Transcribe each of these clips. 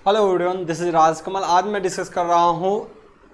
Hello everyone, this is Rajkamal. आज मैं discuss कर रहा हूँ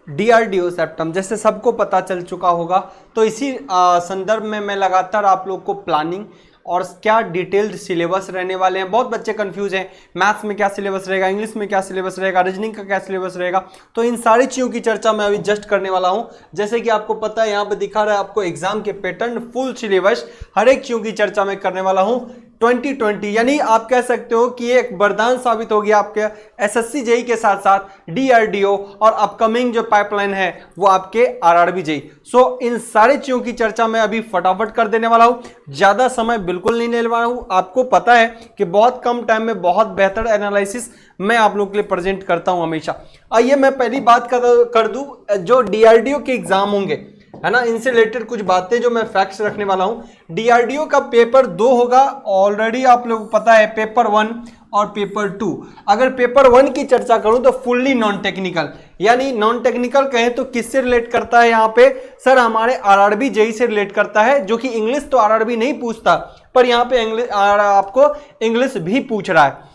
डीआरडीओ सेप्टम। जैसे सबको पता चल चुका होगा, तो इसी संदर्भ में मैं लगातार आप लोग को प्लानिंग और क्या डिटेल्ड सिलेबस रहने वाले हैं। बहुत बच्चे कंफ्यूज हैं, मैथ्स में क्या सिलेबस रहेगा, इंग्लिश में क्या सिलेबस रहेगा, रीजनिंग का क्या सिलेबस रहेगा। तो इन सारी चीज़ों की चर्चा मैं अभी जस्ट करने वाला हूं। जैसे कि आपको पता है, यहाँ पे दिखा रहा है आपको एग्जाम के पैटर्न, फुल सिलेबस, हर एक चीज़ों की चर्चा मैं करने वाला हूं 2020। यानी आप कह सकते हो कि ये एक वरदान साबित हो गया आपके एसएससी जेई के साथ साथ डीआरडीओ और अपकमिंग जो पाइपलाइन है वो आपके आरआरबी जेई। सो इन सारी चीजों की चर्चा मैं अभी फटाफट कर देने वाला हूं, ज्यादा समय बिल्कुल नहीं लेने वाला हूं। आपको पता है कि बहुत कम टाइम में बहुत बेहतर एनालिसिस मैं आप लोगों के लिए प्रेजेंट करता हूं हमेशा। आइए मैं पहली बात कर दूं, जो डीआरडीओ के एग्जाम होंगे, है ना, इनसे रिलेटेड कुछ बातें जो मैं फैक्ट्स रखने वाला हूं। डीआरडीओ का पेपर 2 होगा, ऑलरेडी आप लोगों को पता है, पेपर 1 और पेपर 2। अगर पेपर 1 की चर्चा करूं तो फुल्ली नॉन टेक्निकल, यानी नॉन टेक्निकल कहें तो किससे रिलेट करता है यहां पे सर, हमारे आरआरबी जेई से रिलेट करता है। जो कि इंग्लिश तो आरआरबी नहीं पूछता, पर यहां पे आपको इंग्लिश भी पूछ रहा है।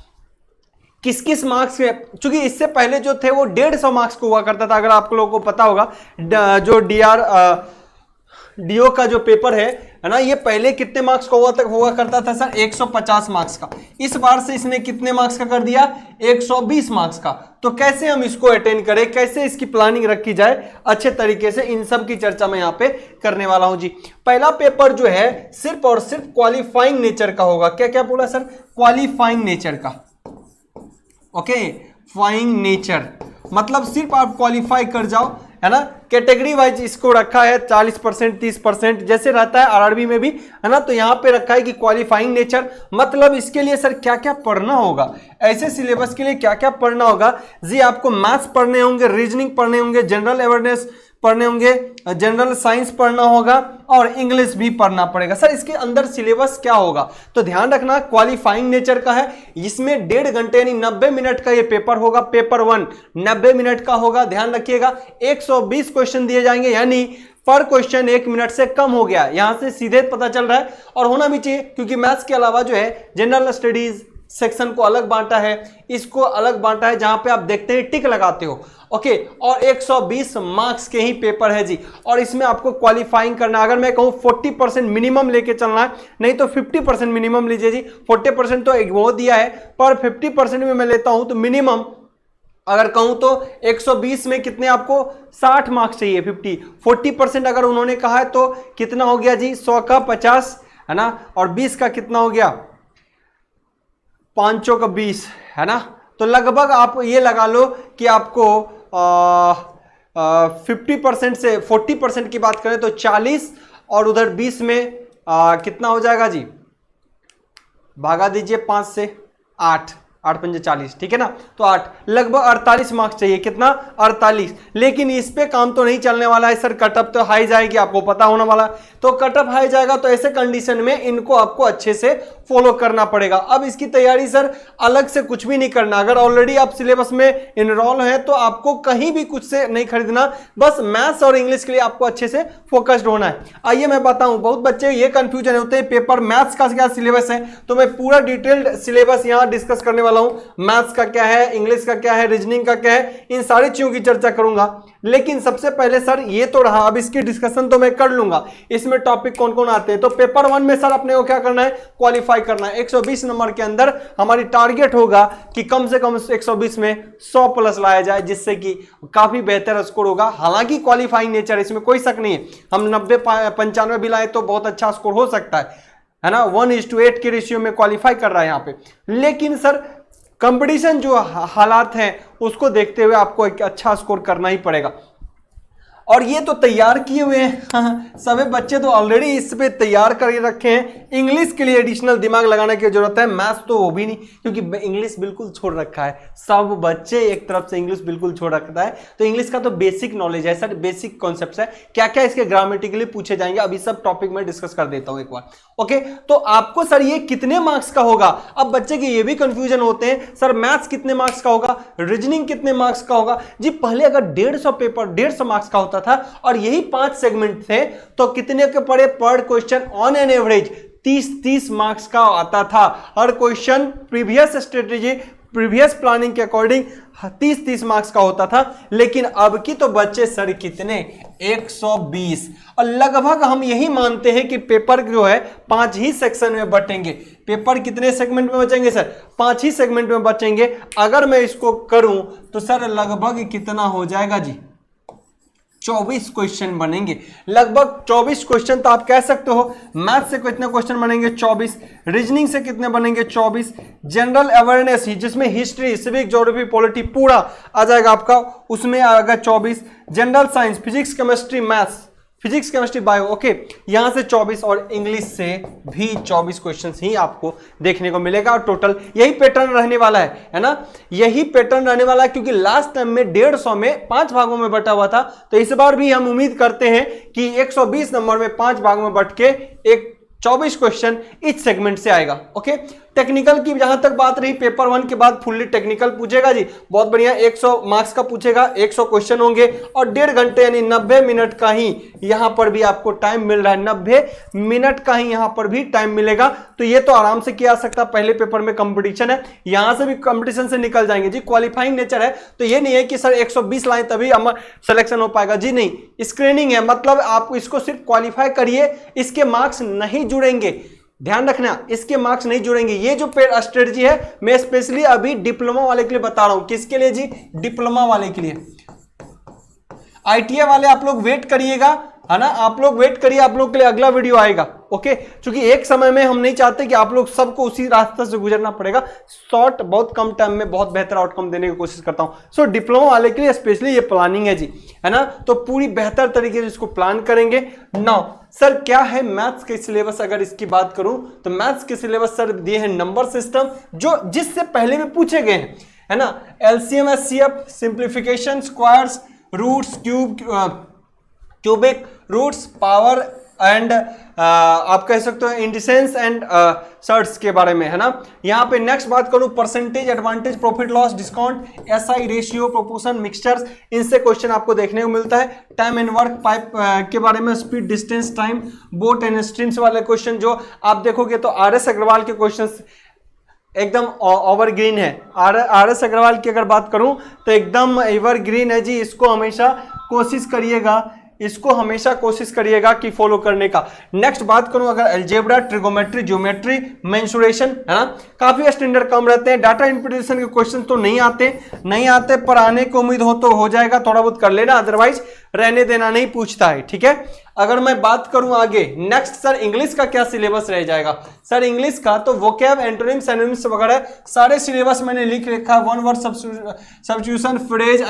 किस किस मार्क्स के, चूंकि इससे पहले जो थे वो 150 मार्क्स को हुआ करता था। अगर आप लोगों को पता होगा, जो डीओ का जो पेपर है ना, ये पहले कितने मार्क्स का हुआ करता था सर, 150 मार्क्स का। इस बार से इसने कितने मार्क्स का कर दिया, 120 मार्क्स का। तो कैसे हम इसको अटेंड करें, कैसे इसकी प्लानिंग रखी जाए अच्छे तरीके से, इन सब की चर्चा मैं यहाँ पे करने वाला हूं जी। पहला पेपर जो है सिर्फ और सिर्फ क्वालिफाइंग नेचर का होगा। क्या क्या बोला सर, क्वालिफाइंग नेचर का। ओके, फाइंग नेचर मतलब सिर्फ आप क्वालिफाई कर जाओ, है ना। कैटेगरी वाइज इसको रखा है 40%, 30% जैसे रहता है आरआरबी में भी, है ना। तो यहां पे रखा है कि क्वालिफाइंग नेचर, मतलब इसके लिए सर क्या क्या पढ़ना होगा, ऐसे सिलेबस के लिए क्या क्या पढ़ना होगा जी। आपको मैथ्स पढ़ने होंगे, रीजनिंग पढ़ने होंगे, जनरल अवेयरनेस पढ़ने होंगे, जनरल साइंस पढ़ना होगा और इंग्लिश भी पढ़ना पड़ेगा। सर इसके अंदर सिलेबस क्या होगा, तो ध्यान रखना क्वालिफाइंग नेचर का है। इसमें 1.5 घंटे यानी 90 मिनट का ये पेपर होगा। पेपर 1 90 मिनट का होगा, ध्यान रखिएगा। 120 क्वेश्चन दिए जाएंगे, यानी पर क्वेश्चन 1 मिनट से कम हो गया। यहां से सीधे पता चल रहा है, और होना भी चाहिए, क्योंकि मैथ्स के अलावा जो है जनरल स्टडीज सेक्शन को अलग बांटा है, इसको अलग बांटा है, जहां पे आप देखते हैं टिक लगाते हो। ओके, और 120 मार्क्स के ही पेपर है जी। और इसमें आपको क्वालिफाइंग करना, अगर मैं कहूं 40% मिनिमम लेके चलना है, नहीं तो 50% मिनिमम लीजिए जी। 40% तो वो दिया है, पर 50% में मैं लेता हूं तो मिनिमम अगर कहूं तो 120 में कितने आपको 60 मार्क्स चाहिए। 40% अगर उन्होंने कहा है तो कितना हो गया जी, 100 का 50, है ना, और 20 का कितना हो गया, 5 का 20, है ना। तो लगभग आप ये लगा लो कि आपको 50% से 40% की बात करें तो 40, और उधर 20 में कितना हो जाएगा जी, भागा दीजिए 5 से, 8 पंजे 40, ठीक है ना। तो 8, लगभग 48 मार्क्स चाहिए। कितना, 48। लेकिन इस पे काम तो नहीं चलने वाला है सर, कटअप तो हाई जाएगी, आपको पता होने वाला। तो कटअप हाई जाएगा, तो ऐसे कंडीशन में इनको आपको अच्छे से फॉलो करना पड़ेगा। अब इसकी तैयारी सर अलग से कुछ भी नहीं करना। अगर ऑलरेडी आप सिलेबस में इनरोल हैं तो आपको कहीं भी कुछ से नहीं खरीदना, बस मैथ्स और इंग्लिश के लिए आपको अच्छे से फोकस्ड होना है। आइए मैं बताऊं, बहुत बच्चे ये कंफ्यूजन होते हैं, पेपर मैथ्स का क्या सिलेबस है, तो मैं पूरा डिटेल्ड सिलेबस यहां डिस्कस करने वाला हूं। मैथ्स का क्या है, इंग्लिश का क्या है, रीजनिंग का क्या है, इन सारी चीजों की चर्चा करूंगा। लेकिन सबसे पहले सर ये तो रहा, अब इसकी डिस्कशन तो मैं कर लूंगा, इसमें टॉपिक कौन कौन आते हैं। तो पेपर 1 में सर अपने को क्या करना है, क्वालिफाई करना है। 120 नंबर के अंदर हमारी टारगेट होगा कि कम से कम 120 में 100 प्लस लाया जाए, जिससे कि काफी बेहतर स्कोर होगा। हालांकि क्वालिफाइंग नेचर, इसमें कोई शक नहीं है, हम 90-95 भी लाए तो बहुत अच्छा स्कोर हो सकता है ना। 1:8 के रेशियो में क्वालिफाई कर रहा है यहाँ पे। लेकिन सर कंपटीशन जो हालात हैं उसको देखते हुए आपको एक अच्छा स्कोर करना ही पड़ेगा। और ये तो तैयार किए हुए हैं सभी बच्चे, तो ऑलरेडी इस पे तैयार करके रखे हैं। इंग्लिश के लिए एडिशनल दिमाग लगाने की जरूरत है, मैथ्स तो वो भी नहीं, क्योंकि इंग्लिश बिल्कुल छोड़ रखा है। सब बच्चे एक तरफ से इंग्लिश बिल्कुल छोड़ रखता है। तो इंग्लिश का तो बेसिक नॉलेज है सर, बेसिक कॉन्सेप्ट है, क्या क्या इसके ग्रामेटिकली पूछे जाएंगे, अभी सब टॉपिक में डिस्कस कर देता हूं एक बार। ओके, तो आपको सर ये कितने मार्क्स का होगा। अब बच्चे के ये भी कंफ्यूजन होते हैं, सर मैथ्स कितने मार्क्स का होगा, रीजनिंग कितने मार्क्स का होगा जी। पहले अगर 150 पेपर 150 मार्क्स का होता था और यही 5 सेगमेंट थे, तो कितने के पड़े पर question on an average 30 marks का आता था। हर question previous strategy, previous planning के अकॉर्डिंग 30 मार्क्स का होता था। लेकिन अब की तो बच्चे सर कितने, 120। और लगभग हम यही मानते हैं कि पेपर जो है 5 ही सेक्शन में बटेंगे। पेपर कितने सेगमेंट में बचेंगे सर, 5 ही सेगमेंट में बचेंगे। अगर मैं इसको करूं तो सर लगभग कितना हो जाएगा जी, 24 क्वेश्चन बनेंगे। लगभग 24 क्वेश्चन तो आप कह सकते हो। मैथ से कितने क्वेश्चन बनेंगे, 24। रीजनिंग से कितने बनेंगे, 24। जनरल अवेयरनेस जिसमें हिस्ट्री, सिविक, ज्योग्राफी, पॉलिटी पूरा आ जाएगा आपका, उसमें आएगा 24। General science, physics, chemistry, maths, physics, chemistry, bio, okay, यहां से 24। और इंग्लिश से भी 24 क्वेश्चंस ही आपको देखने को मिलेगा। और टोटल यही पैटर्न रहने वाला है ना, यही पैटर्न रहने वाला है। क्योंकि लास्ट टाइम में 150 में 5 भागों में बटा हुआ था, तो इस बार भी हम उम्मीद करते हैं कि 120 नंबर में 5 भागों में बट के एक 24 क्वेश्चन इस सेगमेंट से आएगा। ओके, टेक्निकल की जहां तक बात रही, पेपर 1 के बाद फुल्ली टेक्निकल पूछेगा जी, बहुत बढ़िया। 100 मार्क्स का पूछेगा, 100 क्वेश्चन होंगे और 1.5 घंटे यानी 90 मिनट का ही यहां पर भी आपको टाइम मिल रहा है। 90 मिनट का ही यहां पर भी टाइम मिलेगा। तो ये तो आराम से किया सकता। पहले पेपर में कंपटीशन है, यहां से भी कंपटीशन से निकल जाएंगे जी। क्वालिफाइंग नेचर है, तो ये नहीं है कि सर 120 लाए तभी हमारा सिलेक्शन हो पाएगा जी, नहीं। स्क्रीनिंग है, मतलब आप इसको सिर्फ क्वालिफाई करिए, इसके मार्क्स नहीं जुड़ेंगे। ध्यान रखना, इसके मार्क्स नहीं जुड़ेंगे। ये जो स्ट्रेटजी है मैं स्पेशली अभी डिप्लोमा वाले के लिए बता रहा हूं। किसके लिए जी, डिप्लोमा वाले के लिए। आईटीआई वाले आप लोग वेट करिएगा, है ना, आप लोग वेट करिए, आप लोग के लिए अगला वीडियो आएगा। ओके, क्योंकि एक समय में हम नहीं चाहते कि आप लोग सबको उसी रास्ते से गुजरना पड़ेगा। शॉर्ट, बहुत कम टाइम में बहुत बेहतर आउटकम देने की कोशिश करता हूं। सो डिप्लोमा वाले के लिए स्पेशली ये प्लानिंग है जी, है ना, तो पूरी बेहतर तरीके से इसको प्लान करेंगे। नाउ सर क्या है मैथ्स के सिलेबस, अगर इसकी बात करूं तो मैथ्स के सिलेबस सर दिए हैं नंबर सिस्टम, जो जिससे पहले भी पूछे गए हैं, है ना। LCM, HCF, simplification, squares, roots, cubic roots, power and आप कह सकते हो इंडिसेंस एंड सर्ट्स के बारे में, है ना। यहां पे नेक्स्ट बात करूं, percentage, advantage, profit loss, discount, SI, ratio, proportion, mixtures, इनसे क्वेश्चन आपको देखने को मिलता है। टाइम एंड वर्क, पाइप के बारे में, speed, distance, time, boat and streams वाले क्वेश्चन जो आप देखोगे तो आरएस अग्रवाल के क्वेश्चन एकदम ओवरग्रीन है। आरएस अग्रवाल की अगर बात करूं तो एकदम एवरग्रीन है जी। इसको हमेशा कोशिश करिएगा कि फॉलो करने का। नेक्स्ट बात करूं अगर अलजेब्रा, ट्रिगोमेट्री, ज्योमेट्री, मेंसुरेशन, है ना, काफी स्टैंडर्ड कम रहते हैं। डाटा इंटरप्रिटेशन के क्वेश्चन तो नहीं आते पर आने की उम्मीद हो तो हो जाएगा, थोड़ा बहुत कर लेना, अदरवाइज रहने देना, नहीं पूछता है, ठीक है। अगर मैं बात करूं आगे नेक्स्ट सर इंग्लिश का क्या सिलेबस रह जाएगा, सर इंग्लिश का तो वोकैब, एंटोनिम, सिनोनिम्स वगैरह सारे सिलेबस मैंने लिख रखा है। One word substitution, phrase,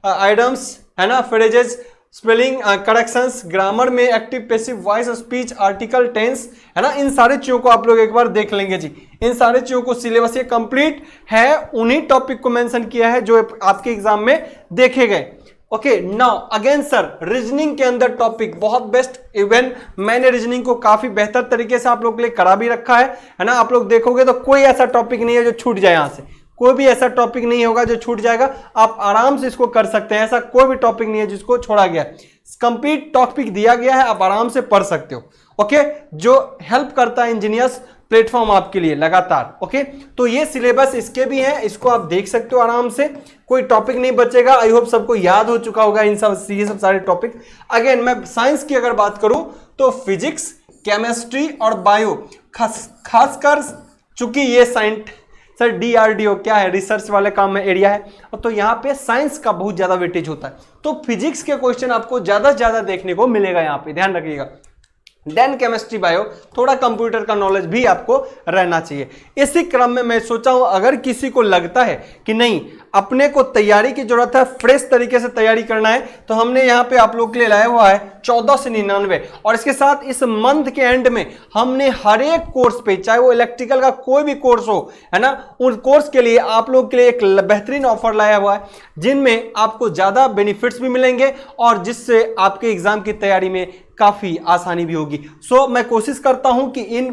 idioms, है ना, फ्रेजेस, स्पेलिंग करेक्शंस, ग्रामर में active, passive, voice, speech, article, tense, है ना, इन सारे चीजों को आप लोग एक बार देख लेंगे जी। इन सारे चीजों को सिलेबस ये कंप्लीट है, उन्हीं टॉपिक को मेंशन किया है जो आपके एग्जाम में देखे गए। Okay, now again sir reasoning के अंदर टॉपिक बहुत बेस्ट, इवन मैंने रीजनिंग को काफी बेहतर तरीके से आप लोग के लिए करा भी रखा है ना। आप लोग देखोगे तो कोई ऐसा टॉपिक नहीं है जो छूट जाए, यहां से कोई भी ऐसा टॉपिक नहीं होगा जो छूट जाएगा। आप आराम से इसको कर सकते हैं, ऐसा कोई भी टॉपिक नहीं है जिसको छोड़ा गया है। कंप्लीट टॉपिक दिया गया है, आप आराम से पढ़ सकते हो। ओके, जो हेल्प करता है इंजीनियर्स प्लेटफॉर्म आपके लिए लगातार। ओके, तो ये सिलेबस इसके भी हैं, इसको आप देख सकते हो आराम से, कोई टॉपिक नहीं बचेगा। आई होप सबको याद हो चुका होगा इन सब ये सब सारे टॉपिक। अगेन मैं साइंस की अगर बात करूं तो फिजिक्स, केमिस्ट्री और बायो, खासकर चूंकि ये सर डीआरडीओ क्या है, रिसर्च वाले काम में एरिया है, तो यहाँ पे साइंस का बहुत ज्यादा वेटेज होता है, तो फिजिक्स के क्वेश्चन आपको ज्यादा से ज्यादा देखने को मिलेगा, यहाँ पे ध्यान रखिएगा। देन केमिस्ट्री, बायो, थोड़ा कंप्यूटर का नॉलेज भी आपको रहना चाहिए। इसी क्रम में मैं सोचा हूं अगर किसी को लगता है कि नहीं अपने को तैयारी की जरूरत है, फ्रेश तरीके से तैयारी करना है, तो हमने यहाँ पे आप लोग के लिए लाया हुआ है 1499। और इसके साथ इस मंथ के एंड में हमने हर एक कोर्स पे, चाहे वो इलेक्ट्रिकल का कोई भी कोर्स हो, है ना, उन कोर्स के लिए आप लोग के लिए एक बेहतरीन ऑफर लाया हुआ है, जिनमें आपको ज्यादा बेनिफिट्स भी मिलेंगे और जिससे आपके एग्जाम की तैयारी में काफी आसानी भी होगी। सो मैं कोशिश करता हूं कि इन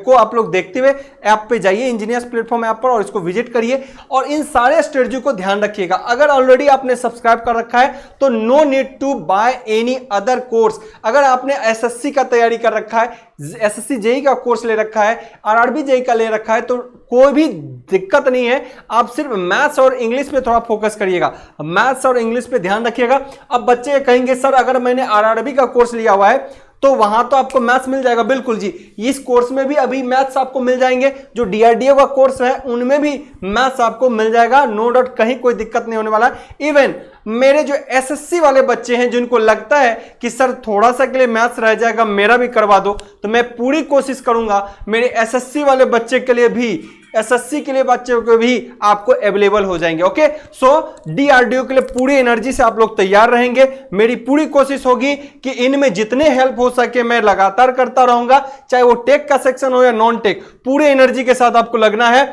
को आप लोग देखते हुए ऐप पे जाइए, इंजीनियर्स प्लेटफॉर्म ऐप पर, और इसको विजिट करिए और इन सारे स्ट्रेटजी को ध्यान रखिएगा। अगर ऑलरेडी आपने सब्सक्राइब कर रखा है तो no need to buy any other course. अगर आपने एसएससी का तैयारी कर रखा है, एसएससी जेई का कोर्स ले रखा है, आरआरबी जेई का ले रखा है, तो कोई भी दिक्कत नहीं है। आप सिर्फ मैथ्स और इंग्लिश पे थोड़ा फोकस करिएगा, मैथ्स और इंग्लिश पे ध्यान रखिएगा। अब बच्चे कहेंगे सर अगर मैंने आरआरबी का कोर्स लिया हुआ है तो वहां तो आपको मैथ्स मिल जाएगा। बिल्कुल जी, इस कोर्स में भी अभी मैथ्स आपको मिल जाएंगे। जो डीआरडीओ का कोर्स है उनमें भी मैथ्स आपको मिल जाएगा, नो डाउट, कहीं कोई दिक्कत नहीं होने वाला। इवन मेरे जो एसएससी वाले बच्चे हैं जिनको लगता है कि सर थोड़ा सा के लिए मैथ्स रह जाएगा, मेरा भी करवा दो, तो मैं पूरी कोशिश करूंगा मेरे एसएससी वाले बच्चे के लिए भी, एसएससी के लिए बच्चों को भी आपको अवेलेबल हो जाएंगे। ओके, सो डीआरडीओ के लिए पूरी एनर्जी से आप लोग तैयार रहेंगे। मेरी पूरी कोशिश होगी कि इनमें जितने हेल्प हो सके मैं लगातार करता रहूंगा, चाहे वो टेक का सेक्शन हो या नॉन टेक, पूरे एनर्जी के साथ आपको लगना है।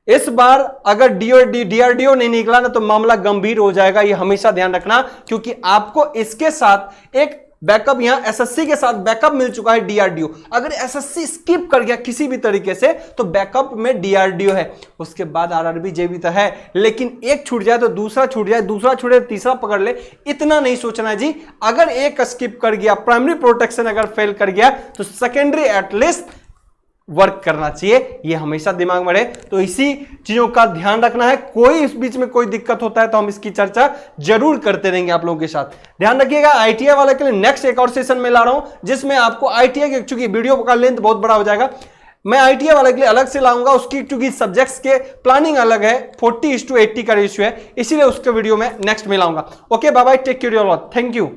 इस बार अगर डीआरडीओ नहीं निकला ना तो मामला गंभीर हो जाएगा, ये हमेशा ध्यान रखना, क्योंकि आपको इसके साथ एक बैकअप, यहां एसएससी के साथ बैकअप मिल चुका है डीआरडीओ। अगर एसएससी स्किप कर गया किसी भी तरीके से तो बैकअप में डीआरडीओ है, उसके बाद आरआरबी जेबी तो है, लेकिन एक छूट जाए तो दूसरा छूट जाए, दूसरा छूटे तो तीसरा पकड़ ले, इतना नहीं सोचना है जी। अगर एक स्किप कर गया, प्राइमरी प्रोटेक्शन अगर फेल कर गया तो सेकेंडरी एटलीस्ट वर्क करना चाहिए, ये हमेशा दिमाग में रहे। तो इसी चीजों का ध्यान रखना है। कोई इस बीच में कोई दिक्कत होता है तो हम इसकी चर्चा जरूर करते रहेंगे आप लोगों के साथ। ध्यान रखिएगा, आईटीआई वाले के लिए नेक्स्ट एक और सेशन में ला रहा हूं जिसमें आपको आईटीआई के, चूंकि वीडियो का लेंथ बहुत बड़ा हो जाएगा, मैं आईटीआई वाले के लिए अलग से लाऊंगा। उसकी चूंकि सब्जेक्ट्स के प्लानिंग अलग है, 40:80 का रेशियो है, इसीलिए उसके वीडियो में नेक्स्ट में लाऊंगा। Okay, bye bye, take care, thank you.